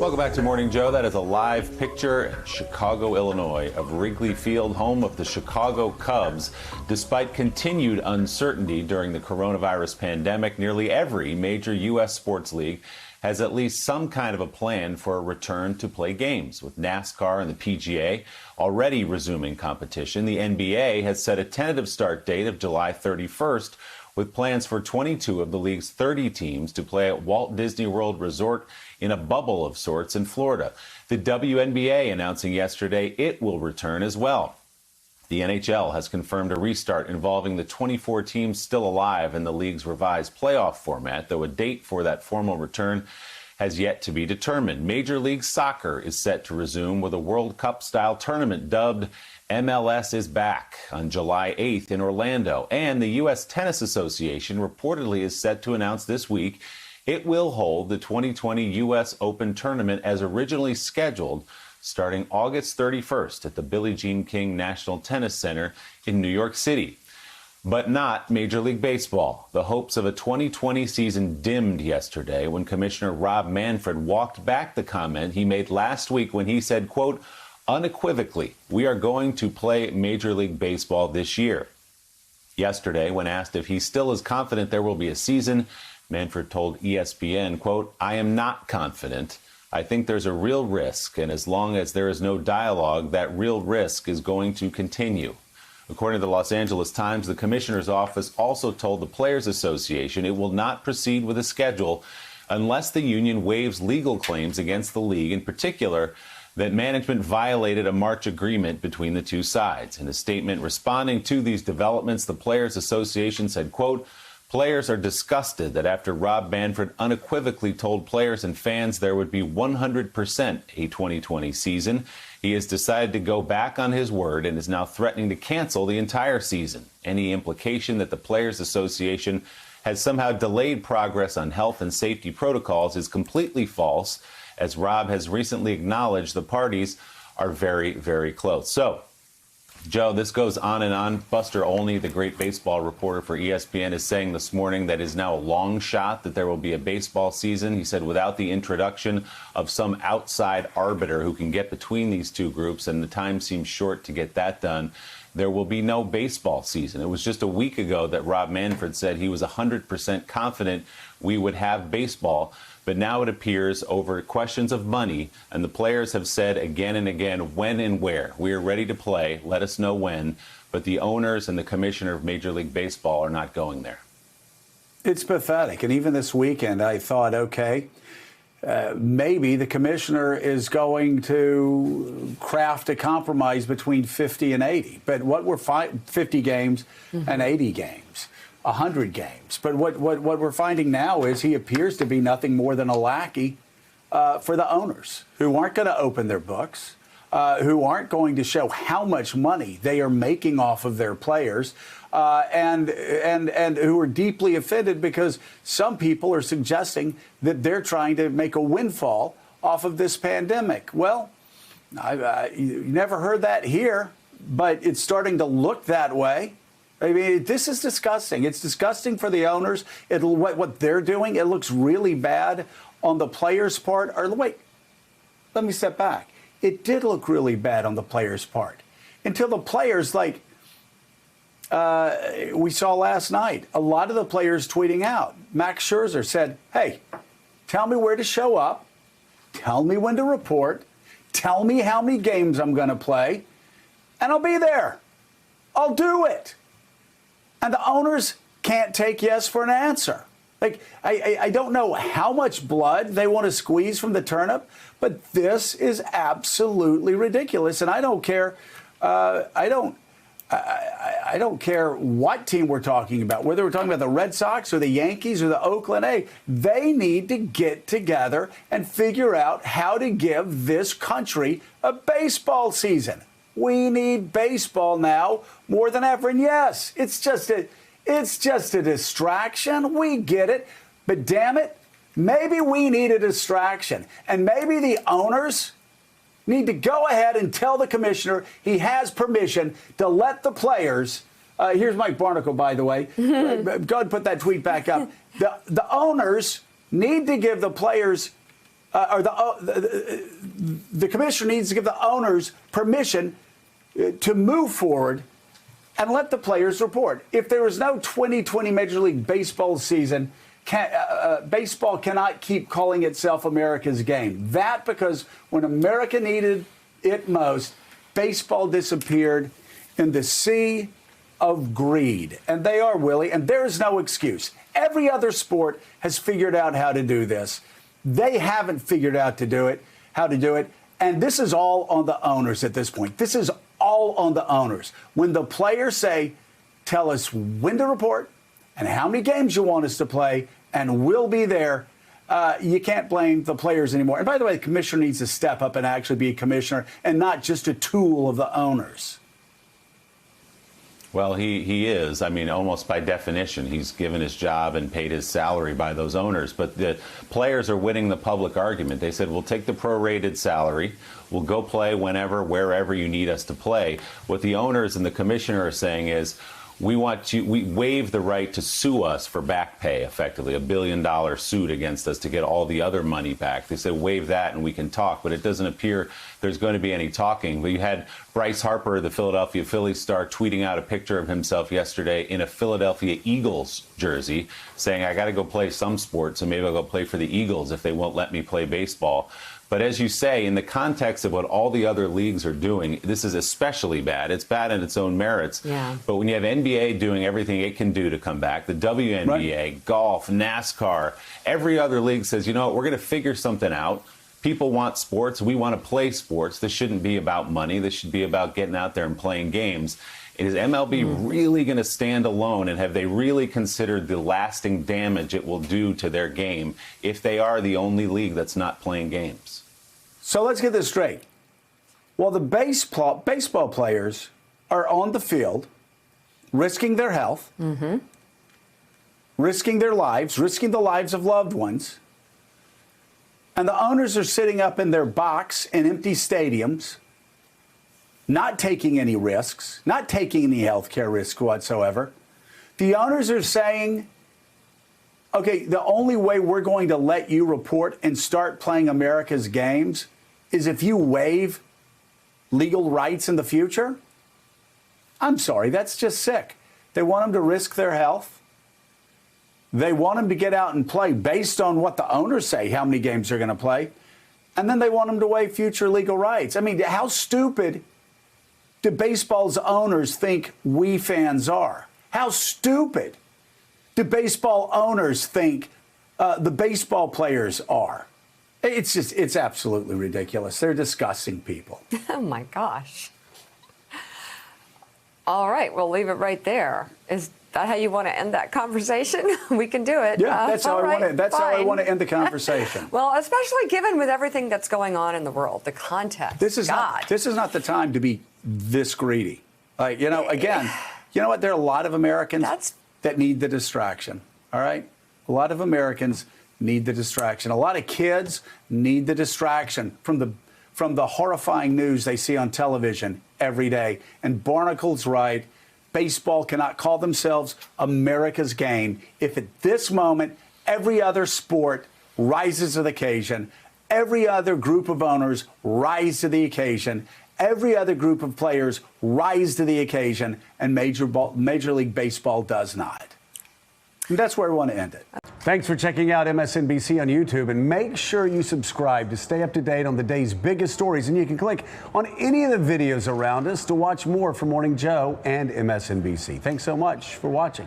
Welcome back to Morning Joe. That is a live picture in Chicago, Illinois, of Wrigley Field, home of the Chicago Cubs. Despite continued uncertainty during the coronavirus pandemic, nearly every major U.S. sports league has at least some kind of a plan for a return to play games. With NASCAR and the PGA already resuming competition, the NBA has set a tentative start date of July 31st, with plans for 22 of the league's 30 teams to play at Walt Disney World Resort in a bubble of sorts in Florida. The WNBA announcing yesterday it will return as well. The NHL has confirmed a restart involving the 24 teams still alive in the league's revised playoff format, though a date for that formal return has yet to be determined. Major League Soccer is set to resume with a World Cup-style tournament dubbed MLS is Back on July 8th in Orlando. And the U.S. Tennis Association reportedly is set to announce this week it will hold the 2020 U.S. Open tournament as originally scheduled, starting August 31st at the Billie Jean King National Tennis Center in New York City. But not Major League Baseball. The hopes of a 2020 season dimmed yesterday when Commissioner Rob Manfred walked back the comment he made last week when he said, quote, unequivocally, we are going to play Major League Baseball this year. Yesterday, when asked if he still is confident there will be a season, Manfred told ESPN, quote, I am not confident. I think there's a real risk, and as long as there is no dialogue, that real risk is going to continue. According to the Los Angeles Times, the commissioner's office also told the Players Association it will not proceed with a schedule unless the union waives legal claims against the league, in particular, that management violated a March agreement between the two sides. In a statement responding to these developments, the Players Association said, quote, players are disgusted that after Rob Manfred unequivocally told players and fans there would be 100% a 2020 season, he has decided to go back on his word and is now threatening to cancel the entire season. Any implication that the Players Association has somehow delayed progress on health and safety protocols is completely false, as Rob has recently acknowledged the parties are very, very close. So, Joe, this goes on and on. Buster Olney, the great baseball reporter for ESPN, is saying this morning that it is now a long shot that there will be a baseball season. He said without the introduction of some outside arbiter who can get between these two groups, and the time seems short to get that done, there will be no baseball season. It was just a week ago that Rob Manfred said he was 100% confident we would have baseball. But now it appears over questions of money, and the players have said again and again when and where. We are ready to play. Let us know when. But the owners and the commissioner of Major League Baseball are not going there. It's pathetic. And even this weekend, I thought, okay, maybe the commissioner is going to craft a compromise between 50 and 80. But what we're 50 games and 80 games. 100 games. But what we're finding now is he appears to be nothing more than a lackey for the owners who aren't going to open their books, who aren't going to show how much money they are making off of their players, and who are deeply offended because some people are suggesting that they're trying to make a windfall off of this pandemic. Well, you never heard that here, but it's starting to look that way. I mean, this is disgusting. It's disgusting for the owners. What they're doing, it looks really bad on the players' part. Or wait, let me step back. It did look really bad on the players' part until the players, like we saw last night, a lot of the players tweeting out. Max Scherzer said, hey, tell me where to show up. Tell me when to report. Tell me how many games I'm going to play, and I'll be there. I'll do it. And the owners can't take yes for an answer. Like, I don't know how much blood they want to squeeze from the turnip, but this is absolutely ridiculous. And I don't care. I don't care what team we're talking about, whether we're talking about the Red Sox or the Yankees or the Oakland A. They need to get together and figure out how to give this country a baseball season. We need baseball now more than ever. And yes, it's just a distraction. We get it. But damn it, maybe we need a distraction. And maybe the owners need to go ahead and tell the commissioner he has permission to let the players. Here's Mike Barnicle, by the way. Go ahead and put that tweet back up. The owners need to give the players the commissioner needs to give the owners permission to move forward and let the players report. If there is no 2020 Major League Baseball season, baseball cannot keep calling itself America's game. That because when America needed it most, baseball disappeared in the sea of greed. And they are, Willie, and there is no excuse. Every other sport has figured out how to do this. They haven't figured out how to do it. And this is all on the owners at this point. This is all on the owners. When the players say, tell us when to report and how many games you want us to play, and we'll be there, you can't blame the players anymore. And by the way, the commissioner needs to step up and actually be a commissioner and not just a tool of the owners. Well, he is. I mean, almost by definition, he's given his job and paid his salary by those owners. But the players are winning the public argument. They said, we'll take the prorated salary. We'll go play whenever, wherever you need us to play. What the owners and the commissioner are saying is, we waive the right to sue us for back pay, effectively, $1 billion suit against us to get all the other money back. They said, waive that and we can talk, but it doesn't appear there's going to be any talking. We had Bryce Harper, the Philadelphia Phillies star, tweeting out a picture of himself yesterday in a Philadelphia Eagles jersey, saying, I got to go play some sport, so maybe I'll go play for the Eagles if they won't let me play baseball. But as you say, in the context of what all the other leagues are doing, this is especially bad. It's bad in its own merits. Yeah. But when you have NBA doing everything it can do to come back, the WNBA, right, golf, NASCAR, every other league says, you know what, we're going to figure something out. People want sports. We want to play sports. This shouldn't be about money. This should be about getting out there and playing games. Is MLB really going to stand alone, and have they really considered the lasting damage it will do to their game if they are the only league that's not playing games? So let's get this straight. Well, the baseball players are on the field risking their health, risking their lives, risking the lives of loved ones. And the owners are sitting up in their box in empty stadiums, not taking any risks, not taking any health care risk whatsoever. The owners are saying, okay, the only way we're going to let you report and start playing America's games is if you waive legal rights in the future? I'm sorry, that's just sick. They want them to risk their health. They want them to get out and play based on what the owners say, how many games they're going to play. And then they want them to waive future legal rights. I mean, how stupid do baseball's owners think we fans are? How stupid do baseball owners think the baseball players are? It's absolutely ridiculous. They're disgusting people. Oh, my gosh. All right, we'll leave it right there. Is that how you want to end that conversation? We can do it. Yeah, that's how I want to end the conversation. Well, especially given with everything that's going on in the world, the context. This is not the time to be this greedy. Like, you know, again, you know what? There are a lot of Americans that need the distraction. All right? A lot of Americans need the distraction. A lot of kids need the distraction from the horrifying news they see on television every day. And Barnacle's right. Baseball cannot call themselves America's game if at this moment every other sport rises to the occasion, every other group of owners rise to the occasion, every other group of players rise to the occasion, and Major League Baseball does not. And that's where we want to end it. Thanks for checking out MSNBC on YouTube, and make sure you subscribe to stay up to date on the day's biggest stories. And you can click on any of the videos around us to watch more from Morning Joe and MSNBC. Thanks so much for watching.